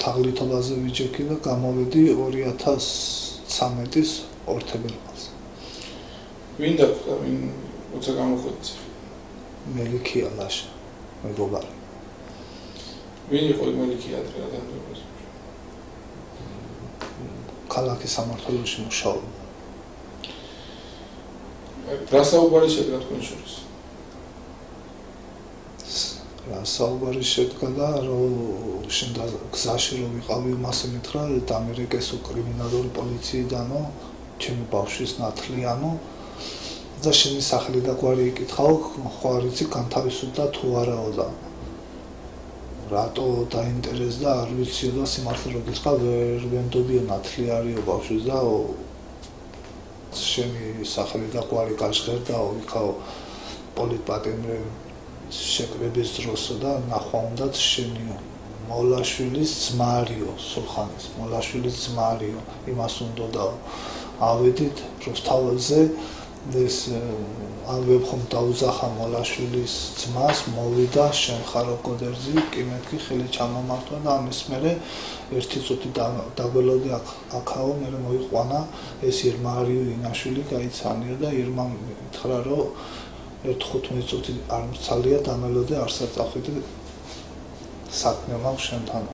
თაღლითობაზე ვიჯექი და გამოვედი 2013-ის ორთებერვალს. ვინ დაგვდა, ვინ როცა გამოხვედით? მელიქია ლაშა, მეგობარი. ვინ იყო მელიქია ადრე ადამიანს? ქალაქის სამმართველოში მუშაობდა. რა საუბარი შედგა თქვენ შორის? რა საუბარი შედგა და რომ შენ გზაში რომ ვიყავი მას მითხრა დამერეკესო კრიმინალური პოლიციიდანო ჩემი ბავშვის ნათლიანო და შენი სახელი და გვარი იკითხავ ხო არ იცი განთავისუფლდა თუ არაო და რატო დაინტერესდა არ ვიციო და სიმართლე რომ გითხრა ვერ ვენდობიო ნათლი არისო ბავშვის და შენი სახელი და გვარი გაჟღერდაო იქაო პოლიტპატიმრები შეკრების დროსო და ნახვა უნდათ შენიო მოლაშვილის ძმარიო სულხანის მოლაშვილის ძმარიო იმას უნდოდა ავედით რუსთაველზე ეს ამ ვებხომ დაუძახა მოლაშვილის ძმას მოვიდა შენ ხარო კოდერძი კი მეთქი ხელი ჩამომართვა და ამის მერე ერთი წუთი დაგველოდი აქაო მერე მოიყვანა ეს ირმა არიო ინაშვილი გაიცანია და ირმა მითხრა რომ 15 წუთი არ მცალია დამელოდე არსად წახვიდე საქმე მაქვს შენთან.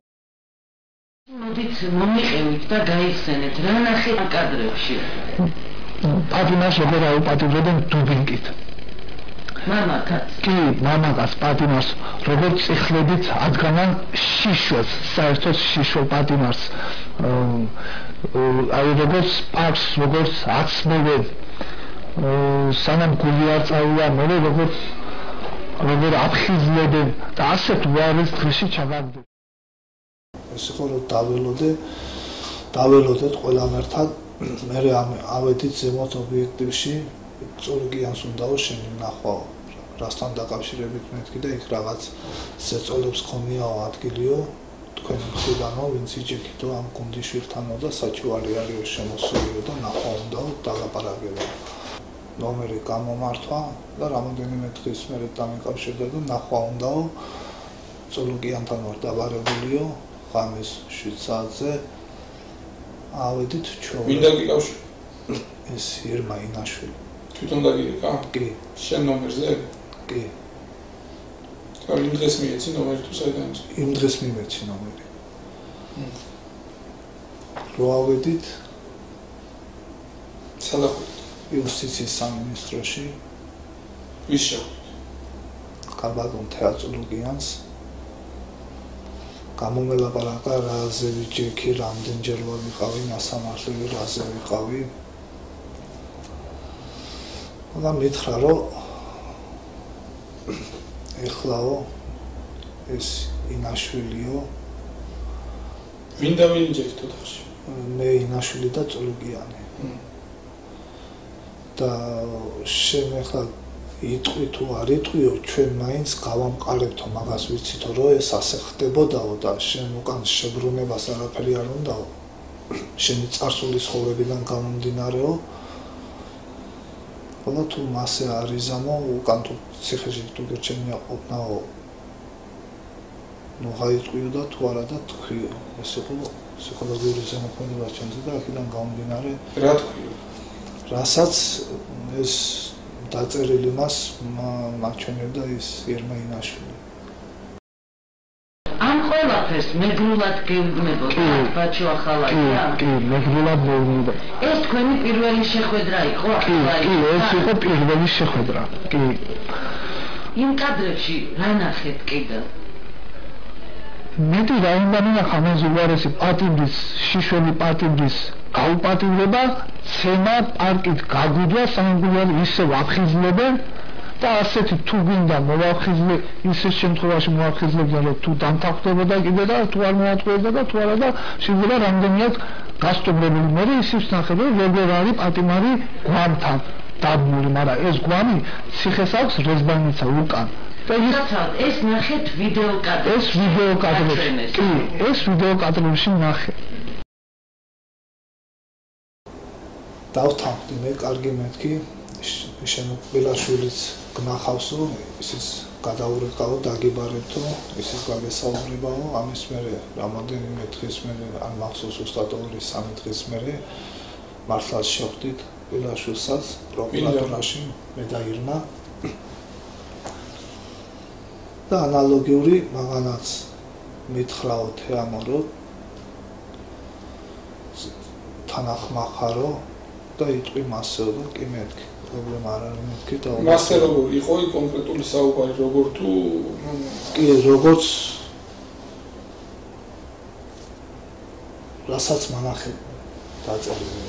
მოდით მომიყევით და გაიხსენეთ რა ნახეთ კადრებში. პატიმას როგორ აუპატიმრებენ დუბინკით. მამაკაც. კი, მამაკაც პატიმას როგორ წიხლებით ადგანან შიშველს, საერთოდ შიშველ პატიმას აი როგორც პარკს, როგორც აცმევენ სანამ გული არ წავიდა მერე როგორ აფხიზლებენ და ასეთ უარეს დღეში ჩავაგდე. ეს იყო რომ დაველოდეთ ყველამ ერთად მერე ავედით ზემოთ ობიექტივში წურგიანს უნდაო შენი ნახვა რასთან დაკავშირებით მეთქი და იქ რაღაც ზეწოლებს ხომიაო ადგილიო თქვენ მხრიდანო ვინც იჯექითო ამ გუნდიშვილთანო და საჩუვარი არისო შემოსულიო და ნახვა უნდაო დალაპარაკებო ნომერი გამომართვა და რამოდენიმე დღის მერე დამიკავშირდა და ნახვა უნდაო წულუკიანთან ვარ დაბარეულიო ღამის 7 საათზე ავედით ჩვენ ვინ დაგიკავშირა? ეს ირმა ინაშვილი თვითონ დაგიკა? კი შენ ნომერზე? კი იმ დღეს მიეცი ნომერი თუ საიდან ის? იმ დღეს მიმეცი ნომერი რო ავედით სადახვიდით? იუსტიციის სამინისტროში ვის შეხვდით? კაბადონ თეატროლოგიანს გამომელაპარაკა რაზე ვიჯექი რამდენჯერ ვარ ვიყავი მასამართლელი რაზე ვიყავი და მითხრა რომ ეხლაო ეს ინაშვილიო ვინ და ვინ იჯექით ოთახში? მე ინაშვილი და წულუკიანი და შენ ახლა იტყვი თუ არ იტყვიო ჩვენ მაინც გავამყარებთო მაგას ვიცითო რომ ეს ასე ხდებოდაო და შენ უკან შებრუნებას არაფერი არ უნდაო შენი წარსული ცხოვრებიდან გამომდინარეო ხოლო თუ მასე არ იზამო უკან თუ ციხეში თუ გერჩენია ყოფნაო ნუ გაიტყვიო და თუ არა და თქვიო ეს იყო ფსიქოლოგიური ზემოქმედება ჩემზე და აქედან გამომდინარე რა თქვიო? რასაც ეს დაწერილი მას მაჩვენებდა ის ირმა ინაშვილი. ამ ყველაფერს მეგრულად გეუბნებოდა ბაჩო ახალაია? კი, მეგრულად მოვიდა. ეს თქვენი პირველი შეხვედრა იყო? კი, ეს იყო პირველი შეხვედრა. კი. იმ კადრებში რა ნახეთ კიდევ? მეტი რა უნდა მინახა ამაზე უარესი პატიმრის, შიშველი პატიმრის გაუპატიმრება, ცემა პარკით გაგუდვა სამგულიანი ისევ აფხიზლებენ და ასეთი თუ გინდა მოვახიზლე ისეთ შემთხვევაში მოახიზლებდა რომ თუ დამთავრდებოდა კიდე და თუ არ მოატყუებდა და თუ არა და შეიძლება რამდენიათ გასტობრებული მე ისიც ნახე რომ როგორ არის პატიმარი გვამთან დაბმული მაგრამ ეს გვამი ციხეს აქვს რეზბანიცა უკან და ეს ნახეთ ვიდეო კადრებში. ეს ვიდეო კადრებში. კი, ეს ვიდეო კადრებში ნახე. დავთანხმდი მე კარგი მეთქი შენ ბელაშვილიც გნახავსო ისიც გადაურეკავო, დაგიბარებთო, ისიც გაგესაუბრებაო, ამის მერე რამოდენიმე დღის მერე, ან მახსოვს ზუსტად 2-3 დღის მერე მართლაც შევხვდით ვილაშვილსაც პროკურატურაში, მე და ირმა. და ანალოგიური მაგანაც მითხრაო თეამორო, თანახმახარო და იტყვი მასეო და კი მეთქი. პრობლემა არ არის მეთქი და მასე როგორ იყო კონკრეტული საუბარი როგორ თუ კი როგორც რასაც მანახე დაწერილი.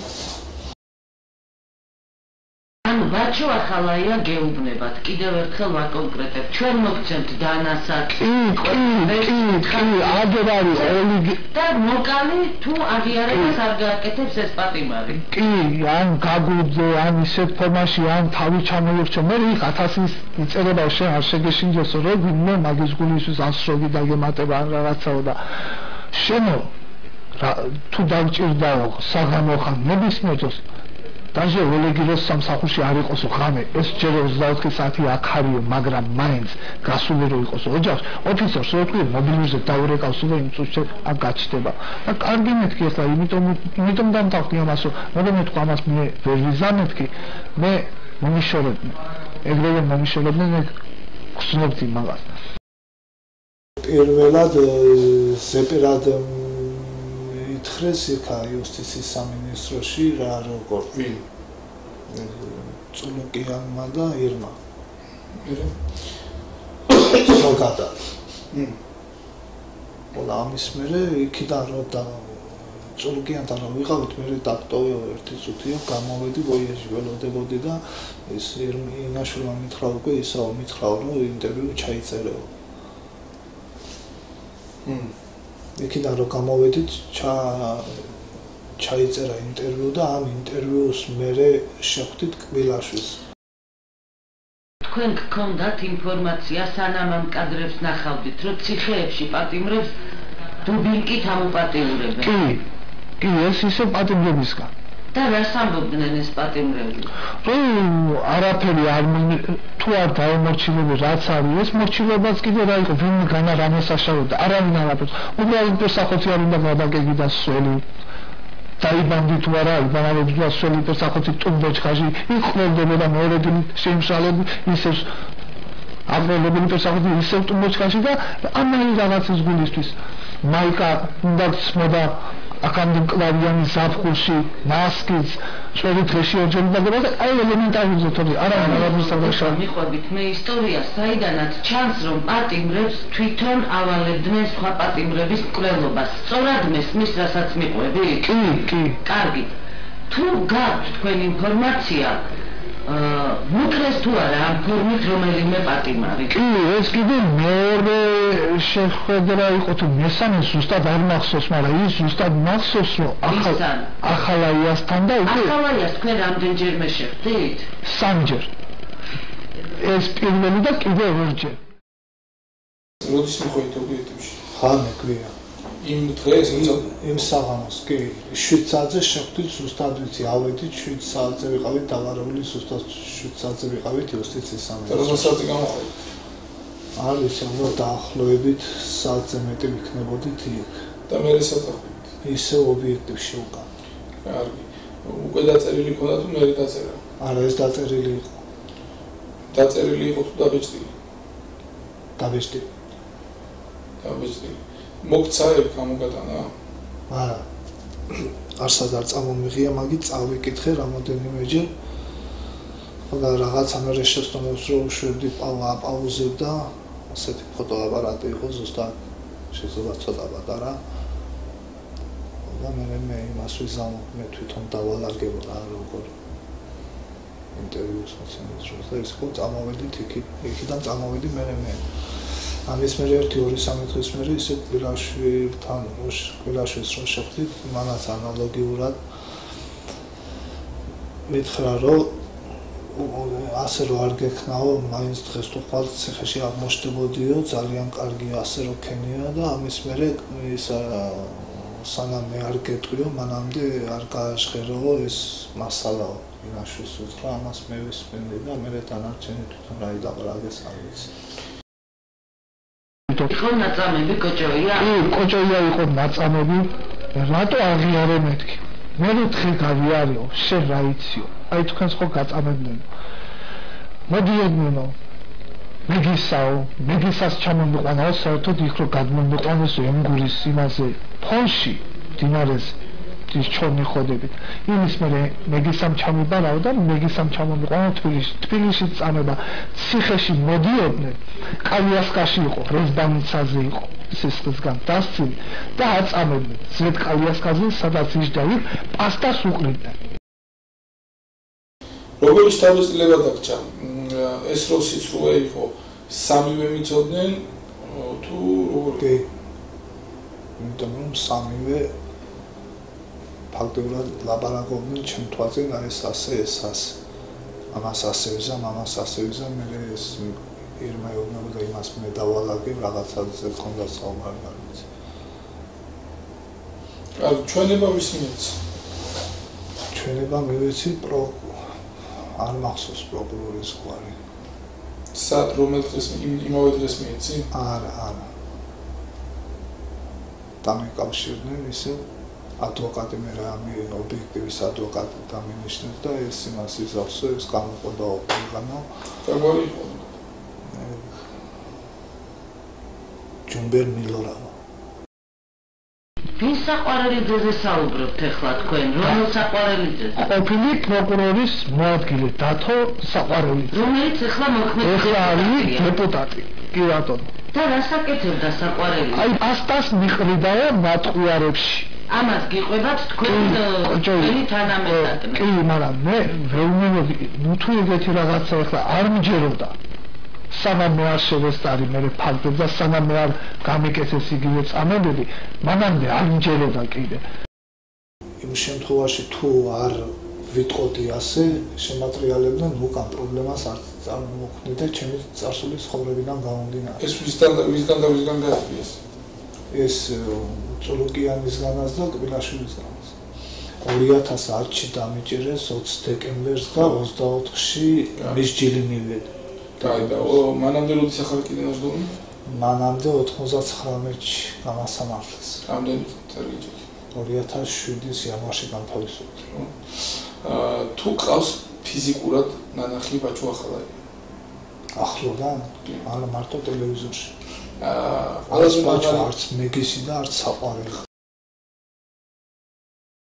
ანუ ბაჩო ახალაია გეუბნებათ, კიდევ ერთხელ ვაკონკრეტებ, ჩვენ მოგცემთ დანასაკი, აგერ არის ოლიგი და მოკალი თუ აღიარებას არ გააკეთებს ეს პატიმარი. კი, ან გაგუძე, ან ისეთ ფორმაში, ან თავი ჩამოერჩა, მე იქ 1000-ის იწერება შენ არ შეგეშინჯოსო, რომ ვინმე მაგის გულისთვის ასროგი დაგემატება ან რაღაცაო და შენო თუ დავჭირდაო საღამო ხან ნებისმიერ დროს დაჟე ოლეგიროს სამსახურში არ იყოსო ღამე ეს ჯერ 24 საათი აქ არისო მაგრამ მაინც გასული რო იყოსო ოჯახს ოფიცერს რო თქვი მობილიზზე დაურეკავსო და იმ წუთში აქ გაჩნდება და კარგი მეთქი ახლა იმიტომ დამთავრდი ამას რომ მე თქვა ამას მე ვერ ვიზამეთქი მე მომიშორებდი ეგრევე მომიშორებდნენ მე გსნობდი მაგას პირველად ზეპირად ითხრეს იქა იუსტიციის სამინისტროში რა როგორ ვინ წულუკიანმა და ირმა ზოგადად ყველა ამის მერე იქიდან რომ და წულუკიანთან რომ ვიყავით მე დაქტოვე ერთი წუთია გამოვედი ვოიაჟი ველოდებოდი და ეს ინაშვილმა მითხრა უკვე ისაო მითხრა რომ ინტერვიუ ჩაიწერეო იქიდან რომ გამოვედით ჩაიწერა ინტერვიუ და ამ ინტერვიუს მერე შეხვდით კბილაშვილს. თქვენ გქონდათ ინფორმაცია სანამ ამ კადრებს ნახავდით, რომ ციხეებში პატიმრებს დუბინკით ამოპატიურებენ. კი, ეს ისე პატიმრებისგან. და რას ამბობდნენ ეს პატიმრები? რომ არაფერი არ თუ არ დაემორჩილები რაც არის ეს მორჩილებაც კიდე რა იყო ვინ განა რამე საშუალო არავინ არაფერს უბრალოდ პერსახოცი არ უნდა გადაგეგიდან სველი დაიბანდი თუ არა იბანავებს და სველი პერსახოცი ტუმბოჩხაში იყოლდებოდა მეორე დილით შეიმშალები ისევ აღროლებილი პერსახოცი ისევ ტუმბოჩხაში და ამალი რაღაცის გულისთვის მაიკა უნდა წმოდა აკანდი კლავიანი ზაფხულში მასკიც წვერი დღეში ორჯერ და აი ელემენტარული თორე არავინ არ მოსაგაშა მიყვებით მე ისტორია საიდანაც ჩანს რომ პატიმრებს თვითონ ავალებდნენ სხვა პატიმრების მკვლელობას სწორად მესმის რასაც მიყვები კი კარგი თუ გაქვთ თქვენ ინფორმაცია მოკლეს თუ არა ამ ფორმით რომელიმე პატიმარი კი ეს კიდე მეორე შეხვედრა იყო თუ მესამე ზუსტად არ მახსოვს მაგრამ ის ზუსტად მახსოვს რომ ახალაიასთან და უკვე ახალაიას თქვენ რამდენჯერმე შეხვდით? 3-ჯერ ეს პირველი და კიდე 2-ჯერ როდის მიხვედით ობიექტივში? ხანე ქვია იმ დღეს იმ საღამოს კი 7 საათზე შეხვდით ზუსტად ვიცი ავედით 7 საათზე ვიყავით დავარებული ზუსტად 7 საათზე ვიყავით იუსტიციის სამინისტროში. და საათზე გამოხდით? არის რომ დაახლოებით საათზე მეტი ვიქნებოდით იქ. და მე რასაცხდით? ისე ობიექტივში უკან. კარგი. უკვე დაწერილი ქონდა თუ მე დაწერა? არა ეს დაწერილი იყო. დაწერილი იყო თუ დაბეჭდილი? დაბეჭდილი. მოგცა ეგ გამოგატანა? არა. არსად არ წამომიღია, მაგით წავიკითხე რამოდენიმეჯერ. და რაღაცა მე შეცდომებს რო უშვებდი პაუზებ და ასეთი ფოტოაპარატი იყო ზუსტად შეიძლება ცოტა პატარა. და მე იმას ვიზამო, მე თვითონ დავალაგებ რა როგორ ინტერვიუს მოცემის დროს და ის ხო წამოვედით იქიდან წამოვედი მე ამის მერე 1-2-3 დღის მერე ისე კბილაშვილთან კბილაშვილს რო შეხვდით მანაც ანალოგიურად მითხრა რომ ასე რომ არ გექნაო მაინც დღეს თუ ხვალ ციხეში აღმოჩნდებოდიო ძალიან კარგი ასე რომ ქენია და ამის მერე ის სანამ მე არ გეტყვიო მანამდე არ გააჟღეროო ეს მასალაო ინაშვილს უთხრა ამას მე ვისმენდი და მე დანარჩენი თვითონ რა იდაყრაგეს არ ვიცი თვითონ. იყო ნაწამები კოჭოია? კი, კოჭოია იყო ნაწამები. რატო აღიარე მეთქი? მე ვთხი გავიარეო, შენ რა იციო? აი თქვენს ხო გაწამებდნენ. მოდიოდნენ. მეგისაო, მეგისას ჩამომიყვანაო, საერთოდ იქ რო გადმომიყვანეს ემგურის იმაზე ფონში, დინარეს ის ჩორნი ხოდებით. იმის მერე მეგისამ ჩამიბარაო და მეგისამ ჩამომიყვანა თბილისში წამება. ციხეში მოდიოდნენ, კალიასკაში იყო, რეზდანიცაზე იყო, სისხლისგან დასცილი და აწამებდნენ. ზედ კალიასკაზე, სადაც იჯდა იქ, პასტას უყრიდნენ. როგორი შთაბეჭდილება დაგჭა? ეს რო სიცრუე იყო, სამივე მიცოდნენ თუ როგორი? იმიტომ რომ სამივე ფაქტობრივად ლაპარაკობდნენ ჩემ თვალზე და ეს ასე. ამას ასე ვიზამ, მე ეს ირმა ეუბნებოდა იმას მე დავალაგე რაღაცაზე ხონდა საუბარი გარეთ. ჩვენება ვის მიეც? ჩვენება მივეცი არ მახსოვს პროკურორის გვარი. სად რომელ დღეს იმავე დღეს მიეცი? არა. დამიკავშირდნენ ისე ადვოკატი მე რამე ობიექტივის ადვოკატი დამინიშნეს და ეს იმას იზავსო ეს გამოყოდა ოპერგანო. როგორი იყო? ჯუმბერ მილორავა. ვის საყვარელიძეზე საუბრობთ ახლა თქვენ? რომელ საყვარელიძეზე? ყოფილი პროკურორის მოადგილე დათო საყვარელიძე. რომელიც ახლა მოქმედი ეხლა არის დეპუტატი. კი ბატონო. და რას აკეთებდა საყვარელიძე? აი პასტას მიყრიდაო ნატყუარებში. ამას გიყვებათ თქვენი თანამედროვე. კი, მაგრამ მე ვეუბნები, თუ ეგეთი რაღაცა ახლა არ მიჯეროდა. სანამ მე არ შევესწარი მე ფაქტებს და სანამ მე არ გამიკეთეს იგივე წამებები, მანამდე არ მიჯეროდა კიდე. იმ შემთხვევაში თუ არ ვიტყოდი ასე, შემატრიალებდნენ უკან პრობლემას არ წარმოქმნიდა ჩემი წარსულის ცხოვრებიდან გამომდინარე. ეს ვისგან გაიგეს? ეს წულუკიანისგანაც და კბილაშვილისგანაც. 2010-ში დამიჭერეს 20 დეკემბერს და 24-ში მის ჯილი მივედი. და მანამდე როდის ახალი კიდე ნაშრომი? მანამდე 99-ში გამასამართლეს. რამდენი წელი? 2007-ის იანვარში განთავისუფლდა. თუ ყავს ფიზიკურად ნანახი ბაჭუ ახალაი? ახლოდან? არა, მარტო ტელევიზორში. ყველაზე ბაჭუ არც მეგისი და არც საყვარელი.